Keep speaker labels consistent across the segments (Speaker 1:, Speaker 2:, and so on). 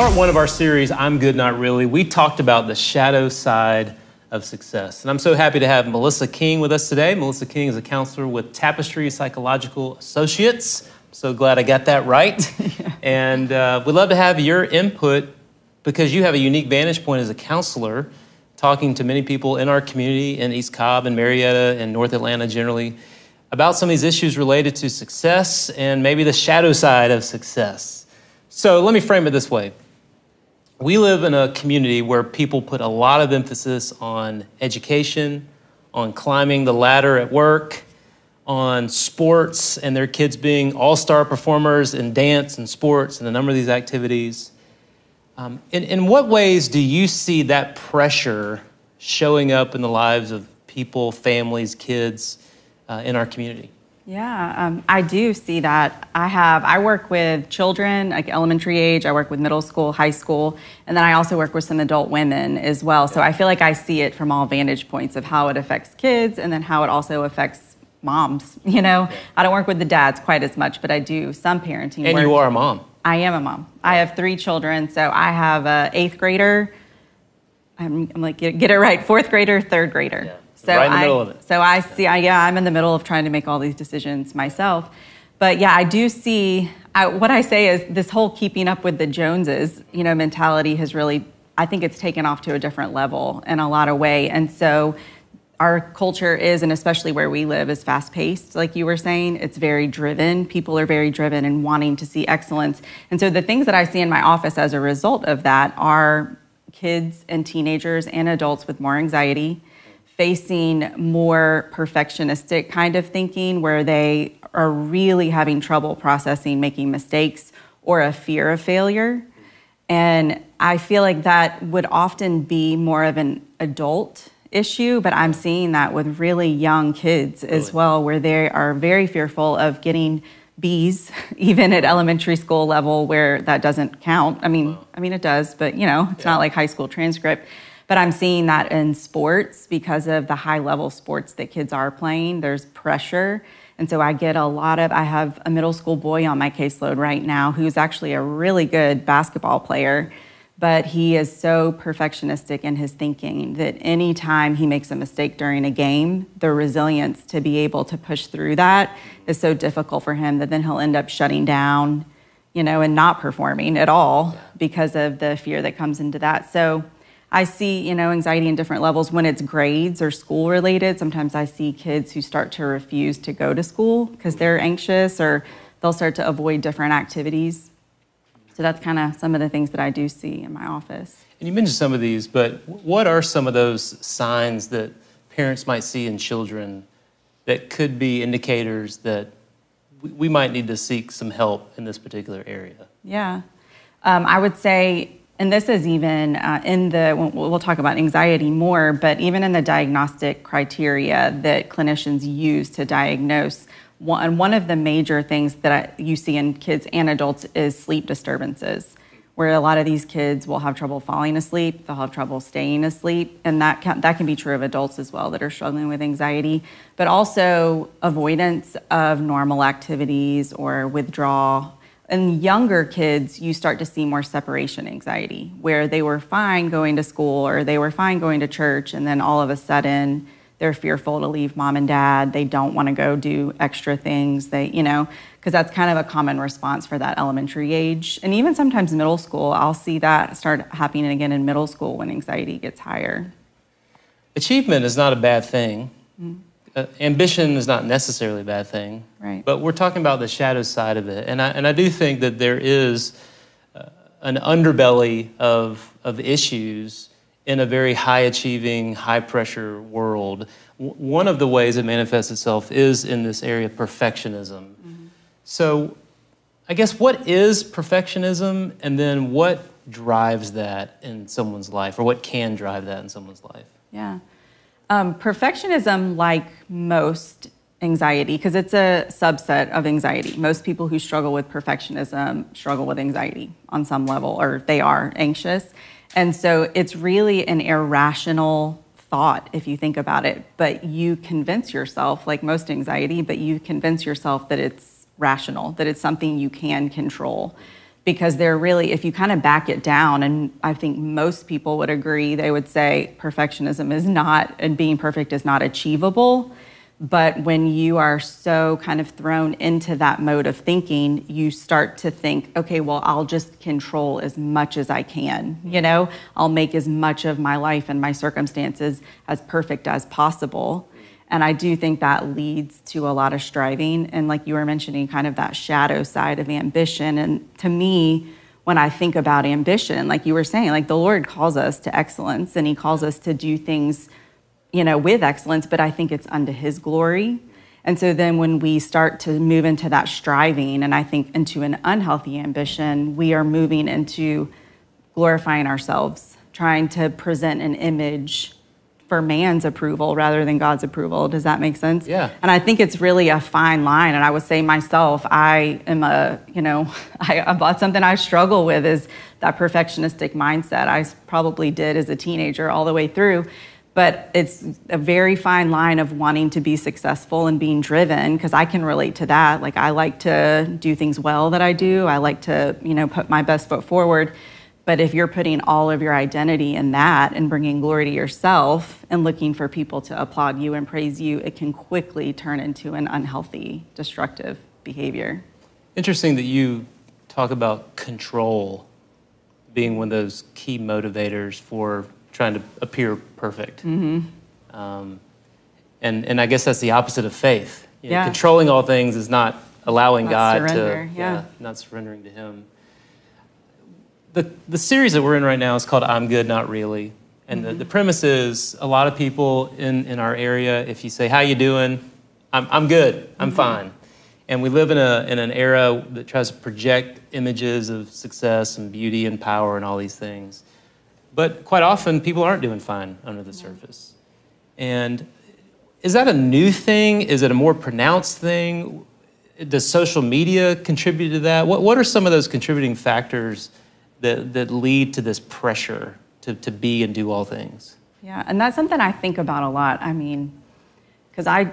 Speaker 1: part one of our series, I'm Good, Not Really, we talked about the shadow side of success. And I'm so happy to have Melissa King with us today. Melissa King is a counselor with Tapestry Psychological Associates. I'm so glad I got that right. And we'd love to have your input because you have a unique vantage point as a counselor, talking to many people in our community in East Cobb and Marietta and North Atlanta generally about some of these issues related to success and maybe the shadow side of success. So let me frame it this way. We live in a community where people put a lot of emphasis on education, on climbing the ladder at work, on sports and their kids being all-star performers in dance and sports and a number of these activities. In what ways do you see that pressure showing up in the lives of people, families, kids in our community?
Speaker 2: Yeah, I do see that. I work with children, like elementary age, I work with middle school, high school, and then I also work with some adult women as well. So I feel like I see it from all vantage points of how it affects kids and then how it also affects moms, you know? I don't work with the dads quite as much, but I do some parenting work.
Speaker 1: And you are a mom.
Speaker 2: I am a mom. I have 3 children, so I have an 8th grader, I'm like, get it right, 4th grader, 3rd grader.
Speaker 1: Yeah.
Speaker 2: So
Speaker 1: right in the middle of it.
Speaker 2: So I see, I'm in the middle of trying to make all these decisions myself. But yeah, I do see, what I say is this whole keeping up with the Joneses, you know, mentality has really, I think it's taken off to a different level in a lot of ways. And so our culture is, and especially where we live, is fast-paced, like you were saying. It's very driven. People are very driven and wanting to see excellence. And so the things that I see in my office as a result of that are kids and teenagers and adults with more anxiety, facing more perfectionistic kind of thinking where they are really having trouble processing making mistakes or a fear of failure. And I feel like that would often be more of an adult issue, but I'm seeing that with really young kids as well, where they are very fearful of getting B's, even at elementary school level where that doesn't count. I mean it does, but you know, it's not like high school transcript. But I'm seeing that in sports because of the high level sports that kids are playing. There's pressure. And so I have a middle school boy on my caseload right now who's actually a really good basketball player, but he is so perfectionistic in his thinking that anytime he makes a mistake during a game, the resilience to be able to push through that is so difficult for him that then he'll end up shutting down, you know, and not performing at all because of the fear that comes into that. So I see, you know, anxiety in different levels when it's grades or school related. Sometimes I see kids who start to refuse to go to school because they're anxious, or they'll start to avoid different activities. So that's kind of some of the things that I do see in my office.
Speaker 1: And you mentioned some of these, but what are some of those signs that parents might see in children that could be indicators that we might need to seek some help in this particular area?
Speaker 2: Yeah, I would say, and this is even we'll talk about anxiety more, but even in the diagnostic criteria that clinicians use to diagnose, one of the major things that you see in kids and adults is sleep disturbances, where a lot of these kids will have trouble falling asleep, they'll have trouble staying asleep, and that can be true of adults as well that are struggling with anxiety, but also avoidance of normal activities or withdrawal. In younger kids, you start to see more separation anxiety, where they were fine going to school or they were fine going to church, and then all of a sudden they're fearful to leave mom and dad. They don't want to go do extra things. Because that's kind of a common response for that elementary age. And even sometimes middle school, I'll see that start happening again in middle school when anxiety gets higher.
Speaker 1: Achievement is not a bad thing. Ambition is not necessarily a bad thing,
Speaker 2: right?
Speaker 1: But we're talking about the shadow side of it, and I do think that there is an underbelly of issues in a very high-achieving, high-pressure world. One of the ways it manifests itself is in this area of perfectionism. So, I guess what is perfectionism, and then what drives that in someone's life, or what can drive that in someone's life?
Speaker 2: Yeah. Perfectionism, like most anxiety, because it's a subset of anxiety. Most people who struggle with perfectionism struggle with anxiety on some level, or they are anxious. And so it's really an irrational thought if you think about it, but you convince yourself, like most anxiety, but you convince yourself that it's rational, that it's something you can control. because they're really, if you kind of back it down, and I think most people would agree, they would say perfectionism is not, and being perfect is not achievable. But when you are so kind of thrown into that mode of thinking, you start to think, okay, well, I'll just control as much as I can, you know? I'll make as much of my life and my circumstances as perfect as possible. And I do think that leads to a lot of striving. And like you were mentioning, kind of that shadow side of ambition. And to me, when I think about ambition, like you were saying, like the Lord calls us to excellence, and he calls us to do things, you know, with excellence, but I think it's unto his glory. And so then when we start to move into that striving, and I think into an unhealthy ambition, we are moving into glorifying ourselves, trying to present an image for man's approval rather than God's approval. Does that make sense?
Speaker 1: Yeah.
Speaker 2: And I think it's really a fine line. And I would say myself, I am about something I struggle with is that perfectionistic mindset. I probably did as a teenager all the way through. But it's a very fine line of wanting to be successful and being driven, because I can relate to that. Like, I like to do things well that I do. I like to, put my best foot forward. But if you're putting all of your identity in that and bringing glory to yourself and looking for people to applaud you and praise you, it can quickly turn into an unhealthy, destructive behavior.
Speaker 1: Interesting that you talk about control being one of those key motivators for trying to appear perfect.
Speaker 2: Mm-hmm.
Speaker 1: And I guess that's the opposite of faith.
Speaker 2: Yeah.
Speaker 1: Controlling all things is not allowing God
Speaker 2: surrender.
Speaker 1: to, not surrendering to him. The series that we're in right now is called I'm Good, Not Really. And the premise is a lot of people in our area, if you say, how you doing? I'm good, I'm fine. And we live in an era that tries to project images of success and beauty and power and all these things. But quite often, people aren't doing fine under the surface. And is that a new thing? Is it a more pronounced thing? Does social media contribute to that? What are some of those contributing factors that lead to this pressure to be and do all things?
Speaker 2: Yeah, and that's something I think about a lot. I mean, because I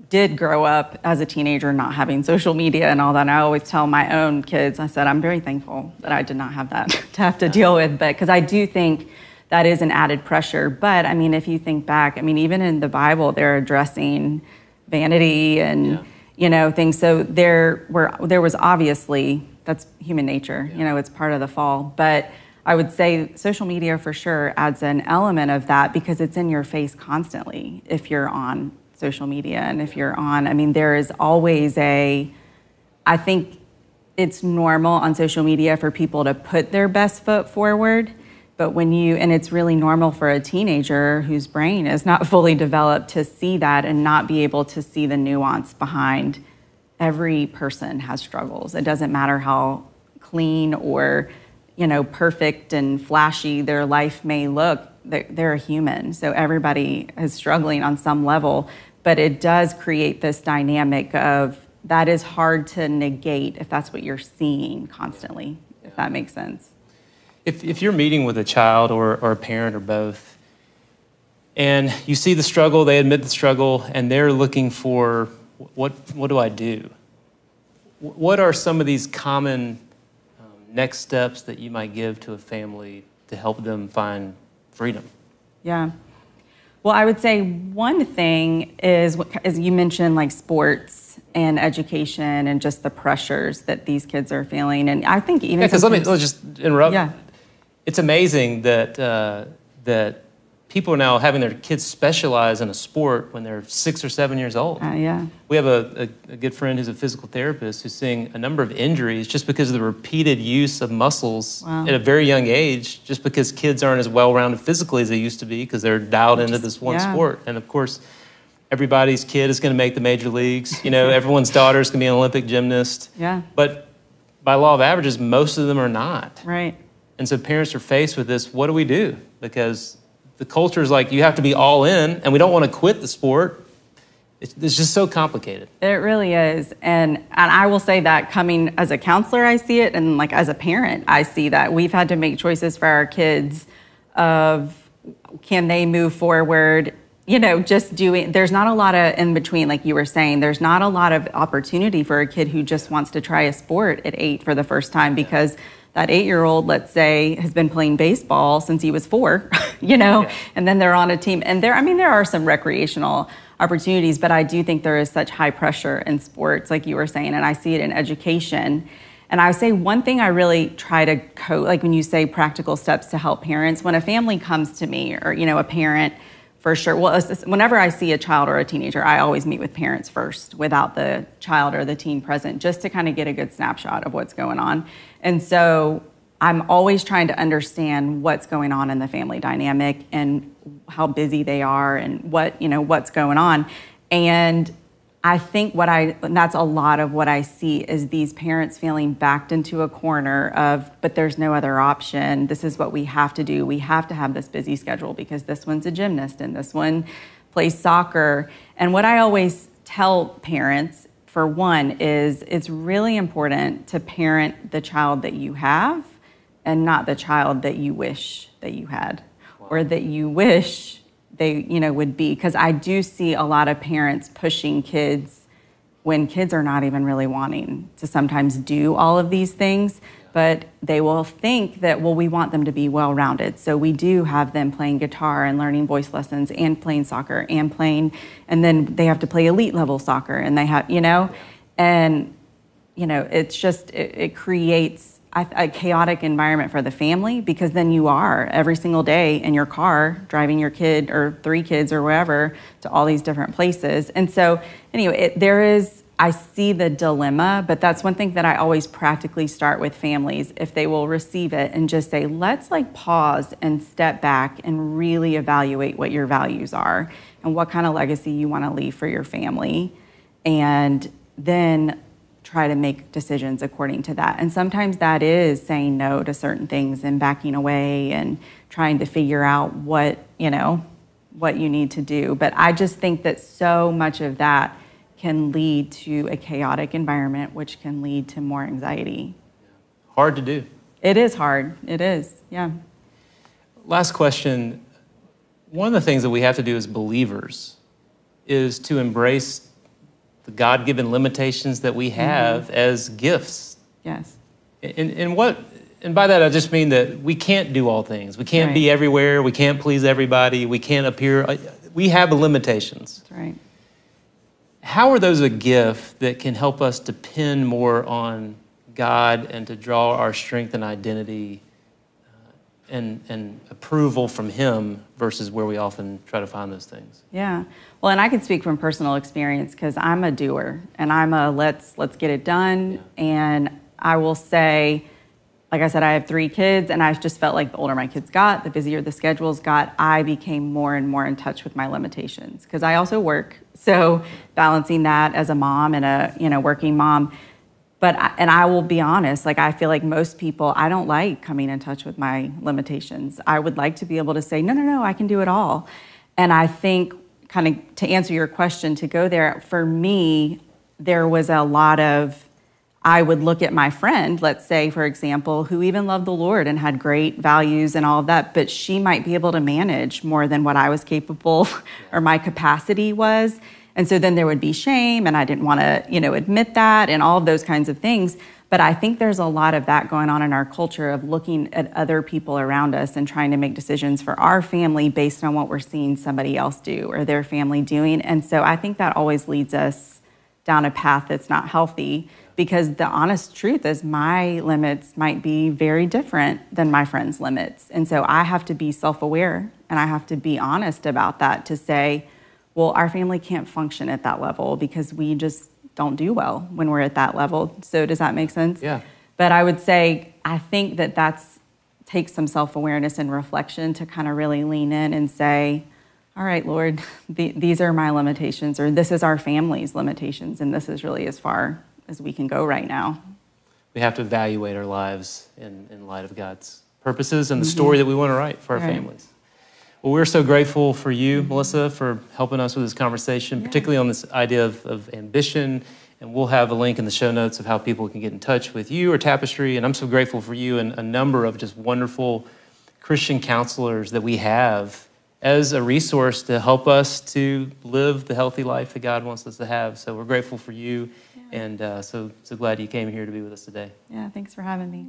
Speaker 2: did grow up as a teenager not having social media and all that. And I always tell my own kids, I said, I'm very thankful that I did not have that to have to deal with, but because I do think that is an added pressure. But I mean, if you think back, I mean, even in the Bible, they're addressing vanity and, things. So there was obviously, that's human nature, it's part of the fall. But I would say social media for sure adds an element of that because it's in your face constantly if you're on social media. And if you're on, I mean, there is always I think it's normal on social media for people to put their best foot forward, but and it's really normal for a teenager whose brain is not fully developed to see that and not be able to see the nuance behind every person has struggles. It doesn't matter how clean or, perfect and flashy their life may look. They're a human, so everybody is struggling on some level, but it does create this dynamic of that is hard to negate if that's what you're seeing constantly, if that makes sense.
Speaker 1: If you're meeting with a child or a parent or both, and you see the struggle, they admit the struggle, and they're looking for, what do I do? What are some of these common next steps that you might give to a family to help them find freedom?
Speaker 2: Yeah. Well, I would say one thing is, as you mentioned, like sports and education and just the pressures that these kids are feeling. And I think even
Speaker 1: because let's just interrupt.
Speaker 2: Yeah.
Speaker 1: It's amazing that people are now having their kids specialize in a sport when they're 6 or 7 years old.
Speaker 2: Yeah.
Speaker 1: We have a good friend who's a physical therapist who's seeing a number of injuries just because of the repeated use of muscles at a very young age, just because kids aren't as well-rounded physically as they used to be because they're dialed into this one sport. And of course, everybody's kid is going to make the major leagues. Everyone's daughter is going to be an Olympic gymnast.
Speaker 2: Yeah.
Speaker 1: But by law of averages, most of them are not.
Speaker 2: Right.
Speaker 1: And so parents are faced with this, what do we do? Because the culture is like, you have to be all in, and we don't want to quit the sport. It's just so complicated. It
Speaker 2: really is. And I will say that coming as a counselor, I see it, and like as a parent, I see that. We've had to make choices for our kids of can they move forward just doing, there's not a lot of in between, like you were saying, there's not a lot of opportunity for a kid who just wants to try a sport at 8 for the first time, because that 8-year-old, let's say, has been playing baseball since he was 4, and then they're on a team. And there are some recreational opportunities, but I do think there is such high pressure in sports, like you were saying, and I see it in education. And I would say one thing I really try to like when you say practical steps to help parents, when a family comes to me, or, a parent, for sure. Well, whenever I see a child or a teenager, I always meet with parents first without the child or the teen present, just to kind of get a good snapshot of what's going on. And so I'm always trying to understand what's going on in the family dynamic and how busy they are and what's going on. And I think that's a lot of what I see is these parents feeling backed into a corner of, but there's no other option. This is what we have to do. We have to have this busy schedule because this one's a gymnast and this one plays soccer. And what I always tell parents, for one, is it's really important to parent the child that you have and not the child that you wish that you had, or that you wish they would be. Because I do see a lot of parents pushing kids when kids are not even really wanting to sometimes do all of these things, but they will think that, well, we want them to be well-rounded. So we do have them playing guitar and learning voice lessons and playing soccer and then they have to play elite level soccer, and they have, it's just, it creates a chaotic environment for the family, because then you are every single day in your car driving your kid or 3 kids or wherever to all these different places. And so anyway, I see the dilemma, but that's one thing that I always practically start with families, if they will receive it, and just say, let's pause and step back and really evaluate what your values are and what kind of legacy you want to leave for your family, and then try to make decisions according to that. And sometimes that is saying no to certain things and backing away and trying to figure out what you need to do. But I just think that so much of that can lead to a chaotic environment, which can lead to more anxiety.
Speaker 1: Hard to do.
Speaker 2: It is hard. It is, yeah.
Speaker 1: Last question. One of the things that we have to do as believers is to embrace the God-given limitations that we have as gifts.
Speaker 2: Yes.
Speaker 1: And by that I just mean that we can't do all things. We can't be everywhere. We can't please everybody. We can't appear. We have limitations.
Speaker 2: That's right.
Speaker 1: How are those a gift that can help us depend more on God and to draw our strength and identity and approval from Him versus where we often try to find those things?
Speaker 2: Yeah. Well, and I can speak from personal experience, because I'm a doer and I'm a let's get it done. Yeah. And I will say, like I said, I have 3 kids, and I've just felt like the older my kids got, the busier the schedules got, I became more and more in touch with my limitations, because I also work. So balancing that as a mom and a working mom. But I will be honest, I feel like most people, I don't like coming in touch with my limitations. I would like to be able to say, no, I can do it all. And I think, kind of to answer your question, to go there, for me, there was a lot of, I would look at my friend, let's say, for example, who even loved the Lord and had great values and all of that, but she might be able to manage more than what I was capable or my capacity was. And so then there would be shame, and I didn't want to, admit that, and all of those kinds of things. But I think there's a lot of that going on in our culture, of looking at other people around us and trying to make decisions for our family based on what we're seeing somebody else do or their family doing. And so I think that always leads us down a path that's not healthy, because the honest truth is my limits might be very different than my friend's limits. And so I have to be self-aware, and I have to be honest about that, to say, well, our family can't function at that level because we just don't do well when we're at that level. So does that make sense?
Speaker 1: Yeah.
Speaker 2: But I would say, I think that takes some self-awareness and reflection to kind of really lean in and say, all right, Lord, these are my limitations, or this is our family's limitations, and this is really as far as we can go right now.
Speaker 1: We have to evaluate our lives in light of God's purposes and the story that we want to write for our families. Well, we're so grateful for you, Melissa, for helping us with this conversation, particularly on this idea of ambition. And we'll have a link in the show notes of how people can get in touch with you or Tapestry. And I'm so grateful for you and a number of just wonderful Christian counselors that we have as a resource to help us to live the healthy life that God wants us to have. So we're grateful for you, and so glad you came here to be with us today.
Speaker 2: Yeah, thanks for having me.